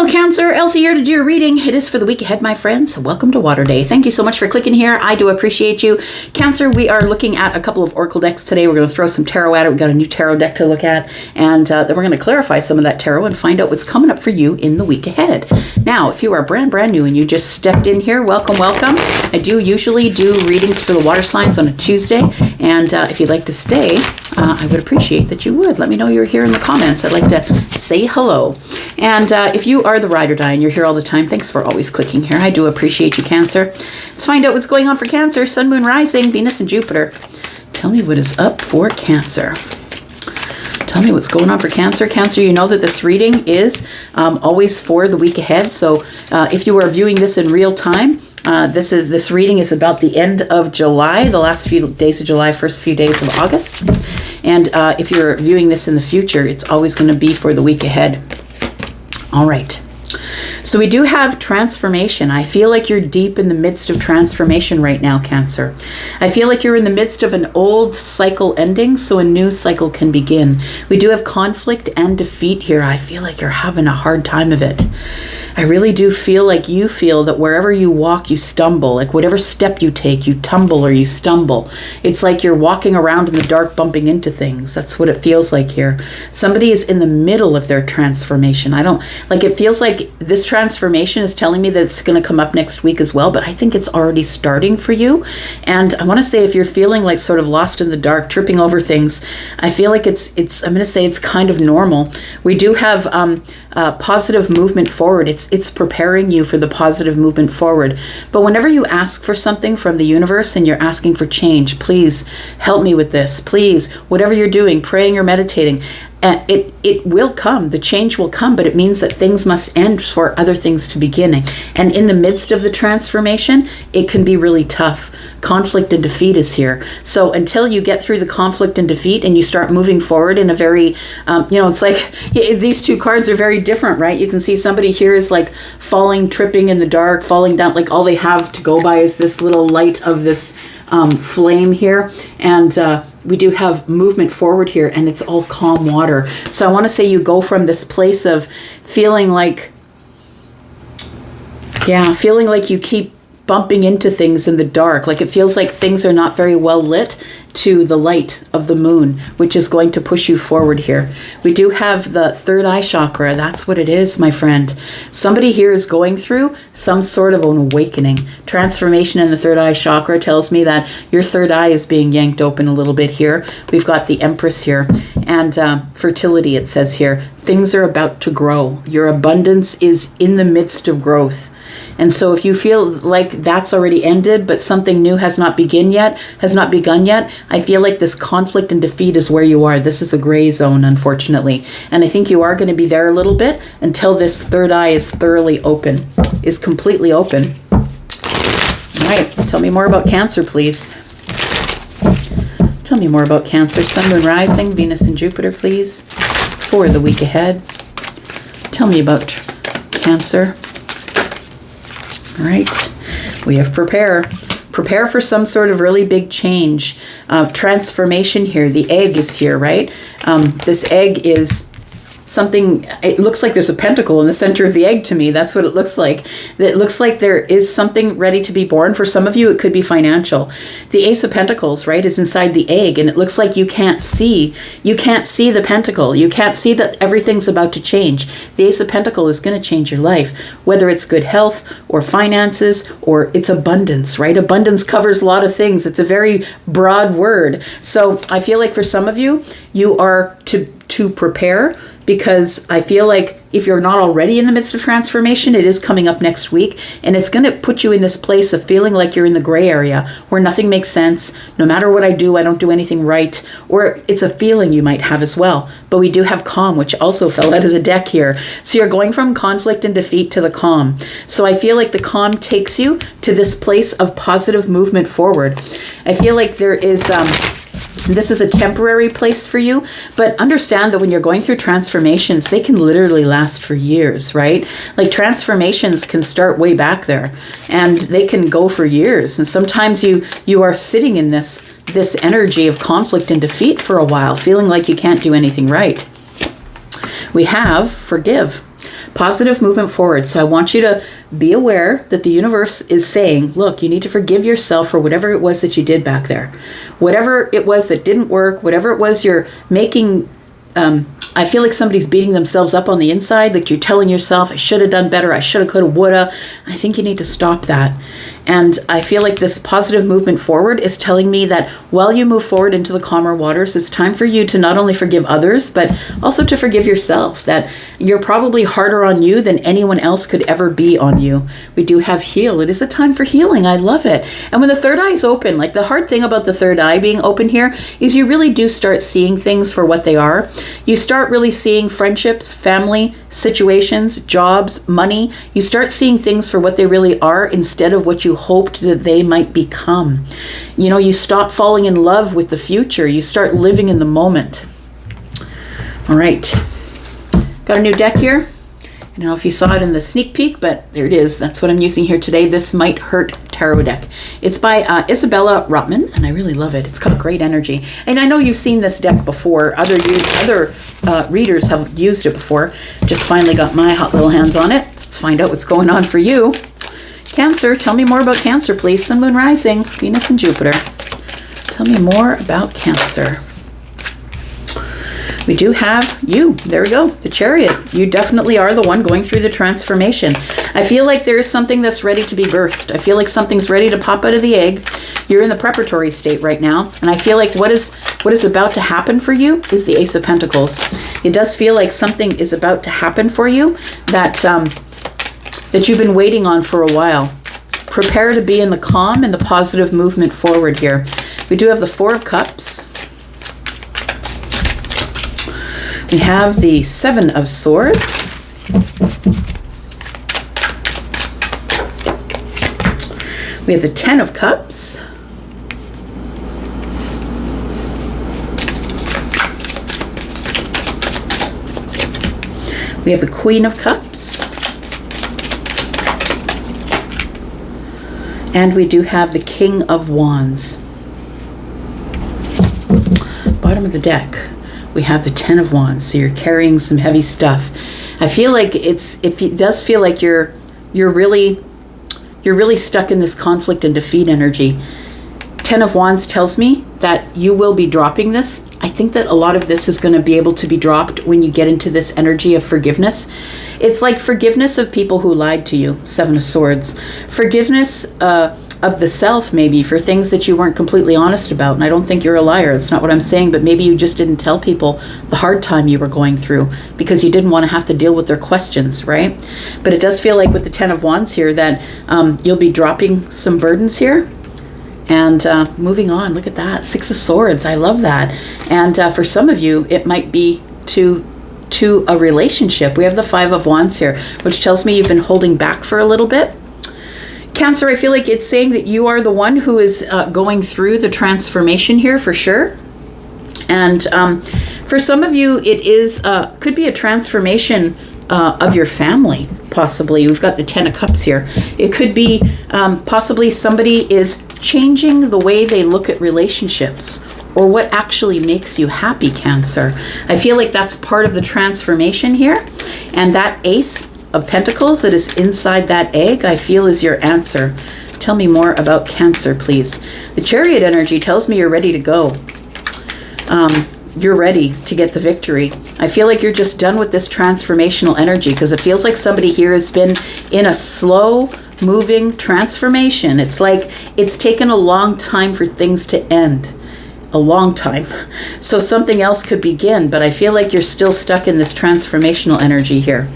Hello Cancer, Elsie here to do your reading. It is for the week ahead, my friends. Welcome to Water Day. Thank you so much for clicking here. I do appreciate you. Cancer, we are looking at a couple of oracle decks today. We're going to throw some tarot at it. We've got a new tarot deck to look at, and then we're going to clarify some of that tarot and find out what's coming up for you in the week ahead. Now, if you are brand new and you just stepped in here, welcome. I do usually do readings for the water signs on a Tuesday, and if you'd like to stay, I would appreciate that you would. Let me know you're here in the comments. I'd like to say hello. And if you are the ride or die and you're here all the time, thanks for always clicking here. I do appreciate you, Cancer. Let's find out what's going on for Cancer. Sun, Moon, Rising, Venus, and Jupiter. Tell me what is up for Cancer. Tell me what's going on for Cancer. Cancer, you know that this reading is always for the week ahead. So if you are viewing this in real time, this reading is about the end of July, the last few days of July, first few days of August. And if you're viewing this in the future, it's always going to be for the week ahead. All right. So we do have transformation. I feel like you're deep in the midst of transformation right now, Cancer. I feel like you're in the midst of an old cycle ending, so a new cycle can begin. We do have conflict and defeat here. I feel like you're having a hard time of it. I really do feel like you feel that wherever you walk, you stumble. Like whatever step you take, you tumble or you stumble. It's like you're walking around in the dark, bumping into things. That's what it feels like here. Somebody is in the middle of their transformation. It feels like this transformation is telling me that it's going to come up next week as well, but I think it's already starting for you. And I want to say, if you're feeling like sort of lost in the dark, tripping over things, I feel like I'm going to say it's kind of normal. We do have positive movement forward. It's preparing you for the positive movement forward. But whenever you ask for something from the universe and you're asking for change, please help me with this. Please, whatever you're doing, praying or meditating, it will come. The change will come, but it means that things must end for other things to begin. And in the midst of the transformation, it can be really tough. Conflict and defeat is here. So until you get through the conflict and defeat and you start moving forward in a very, it's like these two cards are very different, right? You can see somebody here is like falling, tripping in the dark, falling down, like all they have to go by is this little light of this flame here. And we do have movement forward here, and it's all calm water. So I want to say you go from this place of feeling like you keep bumping into things in the dark. Like it feels like things are not very well lit, to the light of the moon, which is going to push you forward here. We do have the third eye chakra. That's what it is, my friend. Somebody here is going through some sort of an awakening. Transformation in the third eye chakra tells me that your third eye is being yanked open a little bit here. We've got the Empress here. And fertility, it says here. Things are about to grow. Your abundance is in the midst of growth. And so if you feel like that's already ended, but something new has not begun yet, I feel like this conflict and defeat is where you are. This is the gray zone, unfortunately. And I think you are going to be there a little bit until this third eye is thoroughly open, is completely open. All right, tell me more about Cancer, please. Tell me more about Cancer. Sun, Moon, Rising, Venus, and Jupiter, please, for the week ahead. Tell me about Cancer. All right, we have prepare. Prepare for some sort of really big change, transformation here. The egg is here, right? This egg is something, it looks like there's a pentacle in the center of the egg to me. That's what it looks like. It looks like there is something ready to be born. For some of you, it could be financial. The Ace of Pentacles, right, is inside the egg, and it looks like you can't see the pentacle. You can't see that everything's about to change. The Ace of Pentacles is going to change your life, whether it's good health or finances or it's abundance, right? Abundance covers a lot of things. It's a very broad word. So I feel like for some of you, you are to prepare, because I feel like if you're not already in the midst of transformation, it is coming up next week, and it's going to put you in this place of feeling like you're in the gray area where nothing makes sense. No matter what I do, I don't do anything right, or it's a feeling you might have as well. But we do have calm, which also fell out of the deck here. So you're going from conflict and defeat to the calm. So I feel like the calm takes you to this place of positive movement forward. I feel like there is this is a temporary place for you, but understand that when you're going through transformations, they can literally last for years, right? Like transformations can start way back there, and they can go for years. And sometimes you are sitting in this energy of conflict and defeat for a while, feeling like you can't do anything right. We have forgive. Positive movement forward. So I want you to be aware that the universe is saying, look, you need to forgive yourself for whatever it was that you did back there. Whatever it was that didn't work, whatever it was you're making, I feel like somebody's beating themselves up on the inside, like you're telling yourself, I should have done better, I should have, could have, would have. I think you need to stop that. And I feel like this positive movement forward is telling me that while you move forward into the calmer waters, it's time for you to not only forgive others, but also to forgive yourself, that you're probably harder on you than anyone else could ever be on you. We do have heal. It is a time for healing. I love it. And when the third eye is open, like the hard thing about the third eye being open here is you really do start seeing things for what they are. You start really seeing friendships, family, situations, jobs, money. You start seeing things for what they really are instead of what you hoped that they might become. You know, you stop falling in love with the future. You start living in the moment. All right. Got a new deck here. I don't know if you saw it in the sneak peek, but there it is. That's what I'm using here today. This Might Hurt Tarot deck. It's by Isabella Rotman, and I really love it. It's got great energy. And I know you've seen this deck before. Other readers have used it before. Just finally got my hot little hands on it. Let's find out what's going on for you. Cancer, tell me more about Cancer, please. Sun, Moon, Rising, Venus, and Jupiter. Tell me more about Cancer. We do have you. There we go. The Chariot. You definitely are the one going through the transformation. I feel like there is something that's ready to be birthed. I feel like something's ready to pop out of the egg. You're in the preparatory state right now. And I feel like what is about to happen for you is the Ace of Pentacles. It does feel like something is about to happen for you that you've been waiting on for a while. Prepare to be in the calm and the positive movement forward here. We do have the Four of Cups. We have the Seven of Swords. We have the Ten of Cups. We have the Queen of Cups. And we do have the King of Wands. Bottom of the deck, we have the Ten of Wands. So you're carrying some heavy stuff. I feel like it does feel like you're really stuck in this conflict and defeat energy. Ten of Wands tells me that you will be dropping this. I think that a lot of this is going to be able to be dropped when you get into this energy of forgiveness. It's like forgiveness of people who lied to you, Seven of Swords. Forgiveness of the self, maybe, for things that you weren't completely honest about. And I don't think you're a liar. That's not what I'm saying. But maybe you just didn't tell people the hard time you were going through because you didn't want to have to deal with their questions, right? But it does feel like with the Ten of Wands here that you'll be dropping some burdens here. And moving on, look at that. Six of Swords. I love that. And for some of you, it might be to a relationship. We have the Five of Wands here, which tells me you've been holding back for a little bit. Cancer, I feel like it's saying that you are the one who is going through the transformation here for sure. And for some of you, it is could be a transformation of your family, possibly. We've got the Ten of Cups here. It could be possibly somebody is changing the way they look at relationships or what actually makes you happy, Cancer. I feel like that's part of the transformation here. And that Ace of Pentacles that is inside that egg, I feel is your answer. Tell me more about Cancer, please. The Chariot energy tells me you're ready to go. You're ready to get the victory. I feel like you're just done with this transformational energy because it feels like somebody here has been in a slow moving transformation. It's like it's taken a long time for things to end. A long time. So something else could begin, but I feel like you're still stuck in this transformational energy here.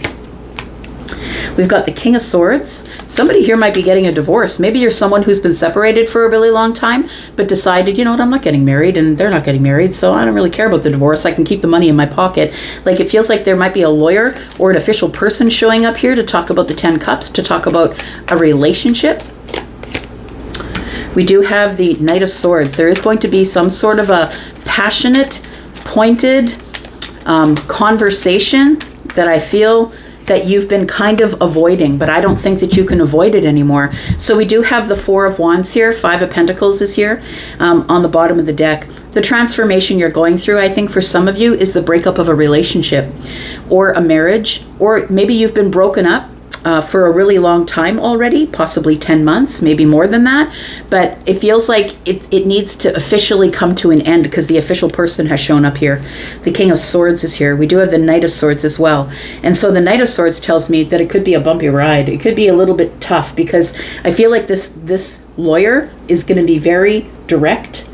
We've got the King of Swords. Somebody here might be getting a divorce. Maybe you're someone who's been separated for a really long time, but decided, you know what, I'm not getting married and they're not getting married, so I don't really care about the divorce. I can keep the money in my pocket. Like it feels like there might be a lawyer or an official person showing up here to talk about the 10 Cups, to talk about a relationship. We do have the Knight of Swords. There is going to be some sort of a passionate, pointed conversation that I feel that you've been kind of avoiding, but I don't think that you can avoid it anymore. So we do have the Four of Wands here. Five of Pentacles is here on the bottom of the deck. The transformation you're going through, I think for some of you, is the breakup of a relationship or a marriage, or maybe you've been broken up for a really long time already, possibly 10 months, maybe more than that. But it feels like it needs to officially come to an end because the official person has shown up here. The King of Swords is here. We do have the Knight of Swords as well. And so the Knight of Swords tells me that it could be a bumpy ride. It could be a little bit tough because I feel like this lawyer is going to be very direct,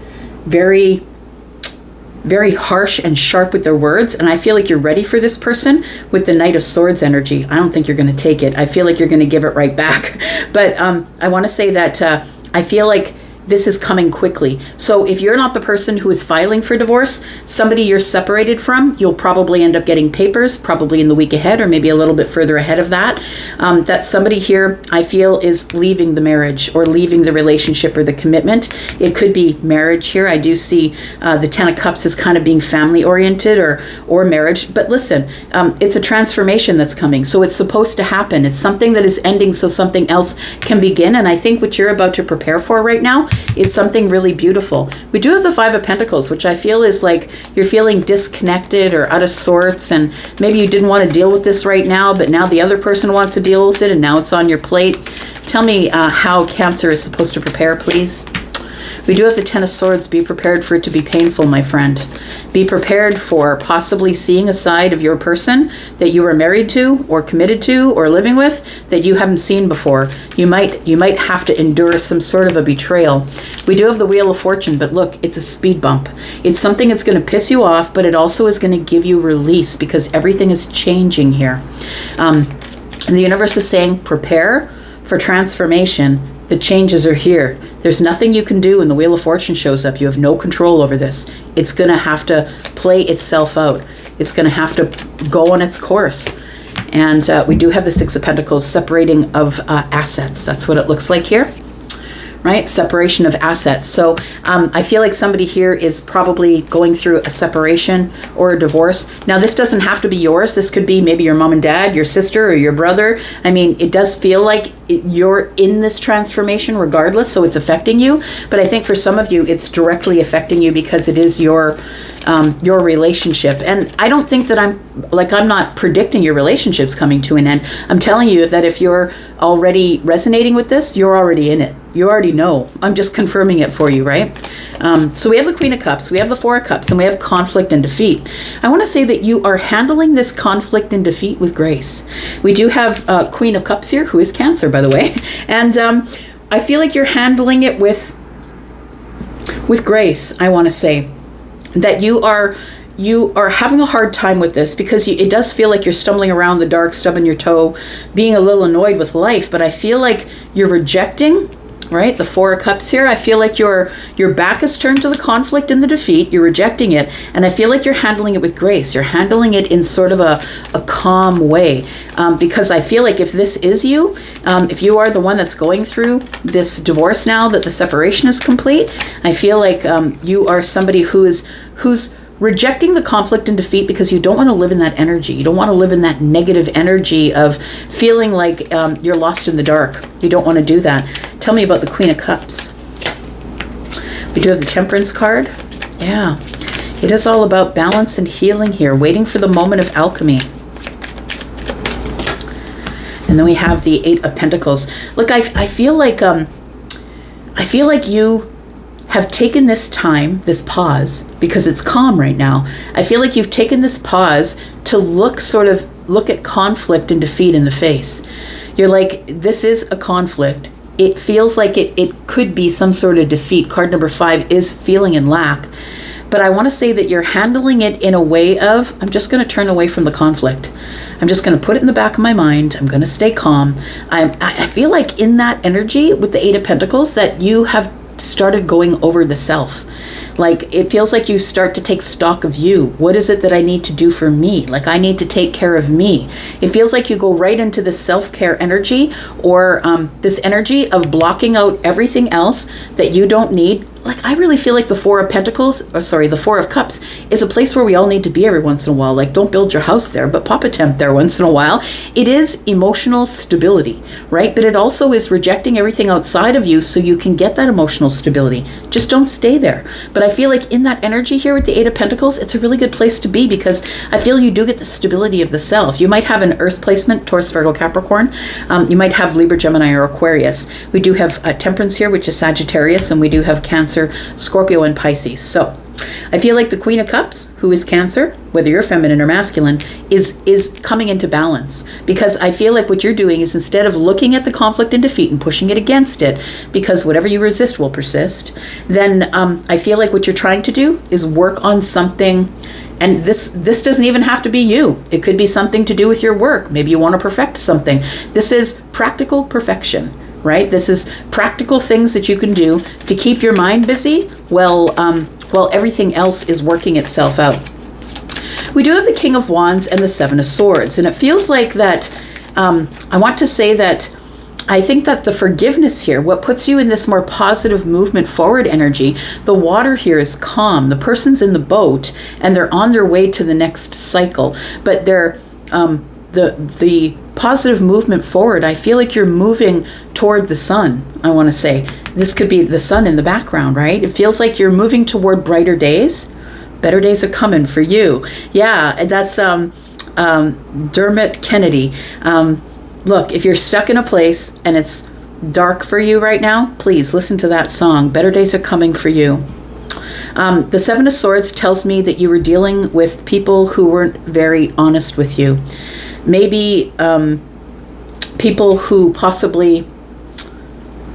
very harsh and sharp with their words, and I feel like you're ready for this person with the Knight of Swords energy. I don't think you're going to take it. I feel like you're going to give it right back. But I want to say that I feel like this is coming quickly. So if you're not the person who is filing for divorce, somebody you're separated from, you'll probably end up getting papers, probably in the week ahead, or maybe a little bit further ahead of that. That somebody here, I feel, is leaving the marriage or leaving the relationship or the commitment. It could be marriage here. I do see the Ten of Cups as kind of being family oriented or marriage. But listen, it's a transformation that's coming. So it's supposed to happen. It's something that is ending so something else can begin. And I think what you're about to prepare for right now is something really beautiful. We do have the Five of Pentacles, which I feel is like you're feeling disconnected or out of sorts, and maybe you didn't want to deal with this right now, but now the other person wants to deal with it, and now it's on your plate. Tell me how Cancer is supposed to prepare, please. We do have the Ten of Swords. Be prepared for it to be painful, my friend. Be prepared for possibly seeing a side of your person that you were married to or committed to or living with that you haven't seen before. You might have to endure some sort of a betrayal. We do have the Wheel of Fortune, but look, it's a speed bump. It's something that's going to piss you off, but it also is going to give you release because everything is changing here. And the universe is saying, prepare for transformation. The changes are here. There's nothing you can do when the Wheel of Fortune shows up. You have no control over this. It's going to have to play itself out. It's going to have to go on its course. And we do have the Six of Pentacles, separating of assets. That's what it looks like here. Right? Separation of assets. So I feel like somebody here is probably going through a separation or a divorce. Now, this doesn't have to be yours. This could be maybe your mom and dad, your sister, or your brother. I mean, it does feel like you're in this transformation regardless, so it's affecting you. But I think for some of you, it's directly affecting you because it is your relationship. And I don't think that I'm not predicting your relationship's coming to an end. I'm telling you that if you're already resonating with this, you're already in it. You already know. I'm just confirming it for you, right? So we have the Queen of Cups, we have the Four of Cups, and we have conflict and defeat. I want to say that you are handling this conflict and defeat with grace. We do have Queen of Cups here, who is Cancer, by the way. And I feel like you're handling it with grace, I want to say. That you are having a hard time with this because it does feel like you're stumbling around the dark, stubbing your toe, being a little annoyed with life. But I feel like you're rejecting, right? The Four of Cups here. I feel like your back is turned to the conflict and the defeat. You're rejecting it. And I feel like you're handling it with grace. You're handling it in sort of a calm way. Because I feel like if this is you, if you are the one that's going through this divorce now that the separation is complete, I feel like you are somebody who's rejecting the conflict and defeat because you don't want to live in that energy. You don't want to live in that negative energy of feeling like you're lost in the dark. You don't want to do that. Tell me about the Queen of Cups. We do have the Temperance card. Yeah. It is all about balance and healing here, waiting for the moment of alchemy. And then we have the Eight of Pentacles. Look, I feel like you have taken this time, this pause, because it's calm right now. I feel like you've taken this pause to look at conflict and defeat in the face. You're like, this is a conflict. It feels like it could be some sort of defeat. Card number 5 is feeling in lack. But I want to say that you're handling it in a way of, I'm just going to turn away from the conflict. I'm just going to put it in the back of my mind. I'm going to stay calm. I feel like in that energy with the Eight of Pentacles that you have started going over the self. Like, it feels like you start to take stock of you. What is it that I need to do for me? Like, I need to take care of me. It feels like you go right into this self-care energy, or this energy of blocking out everything else that you don't need. like, I really feel like the Four of Pentacles, or sorry, the Four of Cups is a place where we all need to be every once in a while. Like, don't build your house there, but pop a tent there once in a while. It is emotional stability, right? But it also is rejecting everything outside of you so you can get that emotional stability. Just don't stay there. But I feel like in that energy here with the Eight of Pentacles, it's a really good place to be, because I feel you do get the stability of the self. You might have an Earth placement, Taurus, Virgo, Capricorn. You might have Libra, Gemini, or Aquarius. We do have Temperance here, which is Sagittarius, and we do have Cancer, Scorpio, and Pisces. So I feel like the Queen of Cups, who is Cancer, whether you're feminine or masculine, is coming into balance, because I feel like what you're doing is, instead of looking at the conflict and defeat and pushing it against it, because whatever you resist will persist, then I feel like what you're trying to do is work on something. And this doesn't even have to be you. It could be something to do with your work. Maybe you want to perfect something. This is practical perfection, right? This is practical things that you can do to keep your mind busy while everything else is working itself out. We do have the King of Wands and the Seven of Swords, and it feels like that, I want to say that I think that the forgiveness here, what puts you in this more positive movement forward energy, the water here is calm. The person's in the boat and they're on their way to the next cycle, but they're the positive movement forward. I feel like you're moving toward the sun. I want to say this could be the sun in the background, right? It feels like you're moving toward brighter days. Better days are coming for you. Yeah, that's Dermot Kennedy. Look, if you're stuck in a place and it's dark for you right now, please listen to that song. Better days are coming for you. The Seven of Swords tells me that you were dealing with people who weren't very honest with you. Maybe people who possibly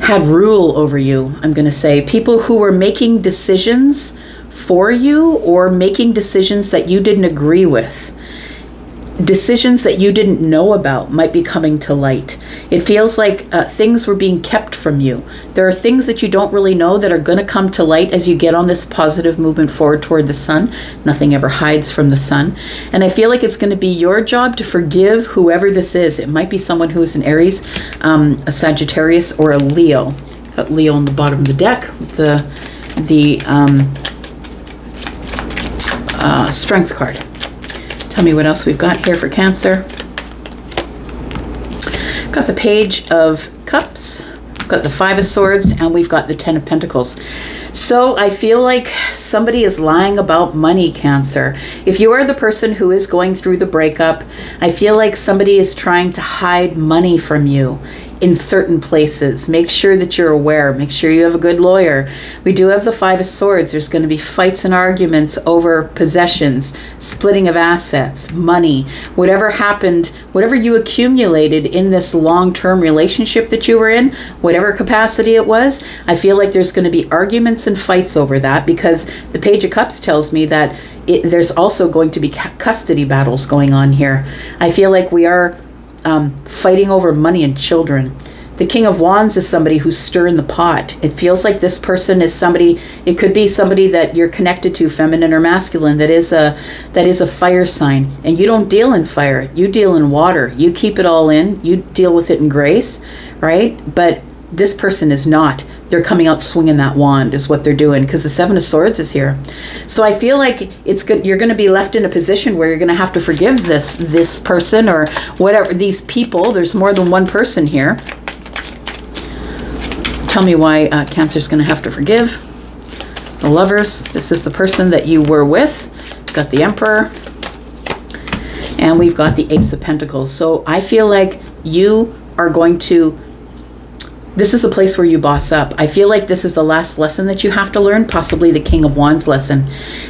had rule over you, I'm going to say. People who were making decisions for you, or making decisions that you didn't agree with. Decisions that you didn't know about might be coming to light. It feels like things were being kept from you. There are things that you don't really know that are going to come to light as you get on this positive movement forward toward the sun. Nothing ever hides from the sun. And I feel like it's going to be your job to forgive whoever this is. It might be someone who is an Aries, a Sagittarius, or a Leo. Got Leo on the bottom of the deck with the Strength card. Tell me what else we've got here for Cancer. Got the Page of Cups, got the Five of Swords, and we've got the Ten of Pentacles. So I feel like somebody is lying about money, Cancer. If you are the person who is going through the breakup, I feel like somebody is trying to hide money from you in certain places. Make sure that you're aware. Make sure you have a good lawyer. We do have the Five of Swords. There's going to be fights and arguments over possessions, splitting of assets, money, whatever happened, whatever you accumulated in this long-term relationship that you were in, whatever capacity it was. I feel like there's going to be arguments and fights over that, because the Page of Cups tells me that there's also going to be custody battles going on here. I feel like we are fighting over money and children. The King of Wands is somebody who's stirring the pot. It feels like this person is somebody, it could be somebody that you're connected to, feminine or masculine, that is a fire sign. And you don't deal in fire, you deal in water. You keep it all in, you deal with it in grace, right? But this person is not. They're coming out swinging that wand is what they're doing, because the Seven of Swords is here. So I feel like it's good. You're going to be left in a position where you're going to have to forgive this person or whatever, these people. There's more than one person here. Tell me why Cancer's going to have to forgive. The Lovers. This is the person that you were with. Got the Emperor. And we've got the Ace of Pentacles. So I feel like you are going to, this is the place where you boss up. I feel like this is the last lesson that you have to learn, possibly the King of Wands lesson,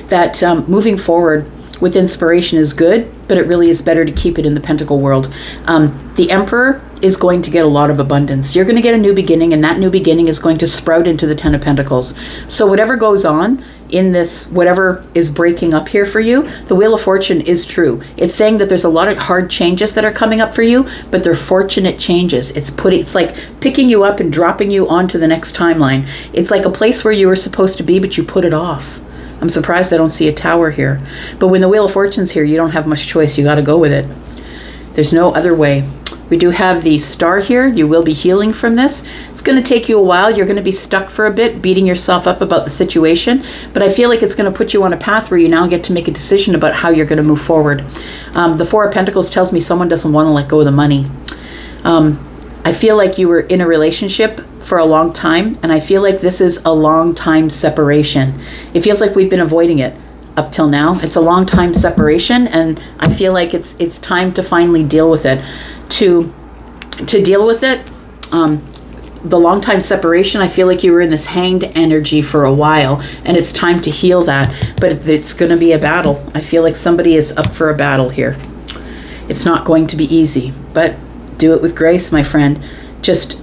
that moving forward with inspiration is good, but it really is better to keep it in the Pentacle world. The Emperor is going to get a lot of abundance. You're going to get a new beginning, and that new beginning is going to sprout into the Ten of Pentacles. So whatever goes on in this, whatever is breaking up here for you, the Wheel of Fortune is true. It's saying that there's a lot of hard changes that are coming up for you, but they're fortunate changes. It's like picking you up and dropping you onto the next timeline. It's like a place where you were supposed to be, but you put it off. I'm surprised I don't see a tower here. But when the Wheel of Fortune's here, you don't have much choice. You got to go with it. There's no other way. We do have the star here. You will be healing from this. It's going to take you a while. You're going to be stuck for a bit, beating yourself up about the situation. But I feel like it's going to put you on a path where you now get to make a decision about how you're going to move forward. The Four of Pentacles tells me someone doesn't want to let go of the money. I feel like you were in a relationship for a long time, and I feel like this is a long time separation. It feels like we've been avoiding it up till now. It's a long time separation, and I feel like it's time to finally deal with it. To deal with it, the long time separation, I feel like you were in this hanged energy for a while, and it's time to heal that. But it's going to be a battle. I feel like somebody is up for a battle here. It's not going to be easy, but do it with grace, my friend. Just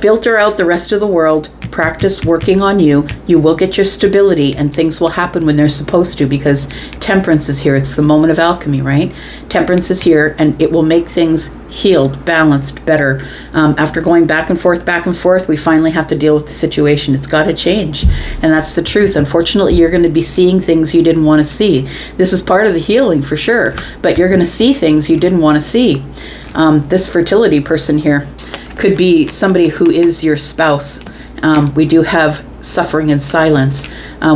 filter out the rest of the world. Practice working on you. You will get your stability, and things will happen when they're supposed to, because Temperance is here. It's the moment of alchemy, right? Temperance is here, and it will make things healed, balanced, better. After going back and forth, we finally have to deal with the situation. It's got to change, and that's the truth. Unfortunately, you're going to be seeing things you didn't want to see. This is part of the healing for sure, but you're going to see things you didn't want to see. This fertility person here could be somebody who is your spouse. We do have suffering and silence.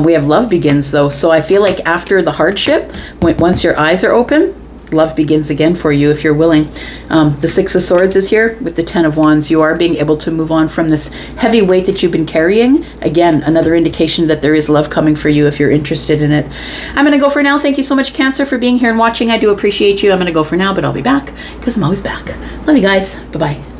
We have love begins, though. So I feel like after the hardship, once your eyes are open, love begins again for you if you're willing. The Six of Swords is here with the Ten of Wands. You are being able to move on from this heavy weight that you've been carrying. Again, another indication that there is love coming for you if you're interested in it. I'm going to go for now. Thank you so much, Cancer, for being here and watching. I do appreciate you. I'm going to go for now, but I'll be back because I'm always back. Love you guys. Bye-bye.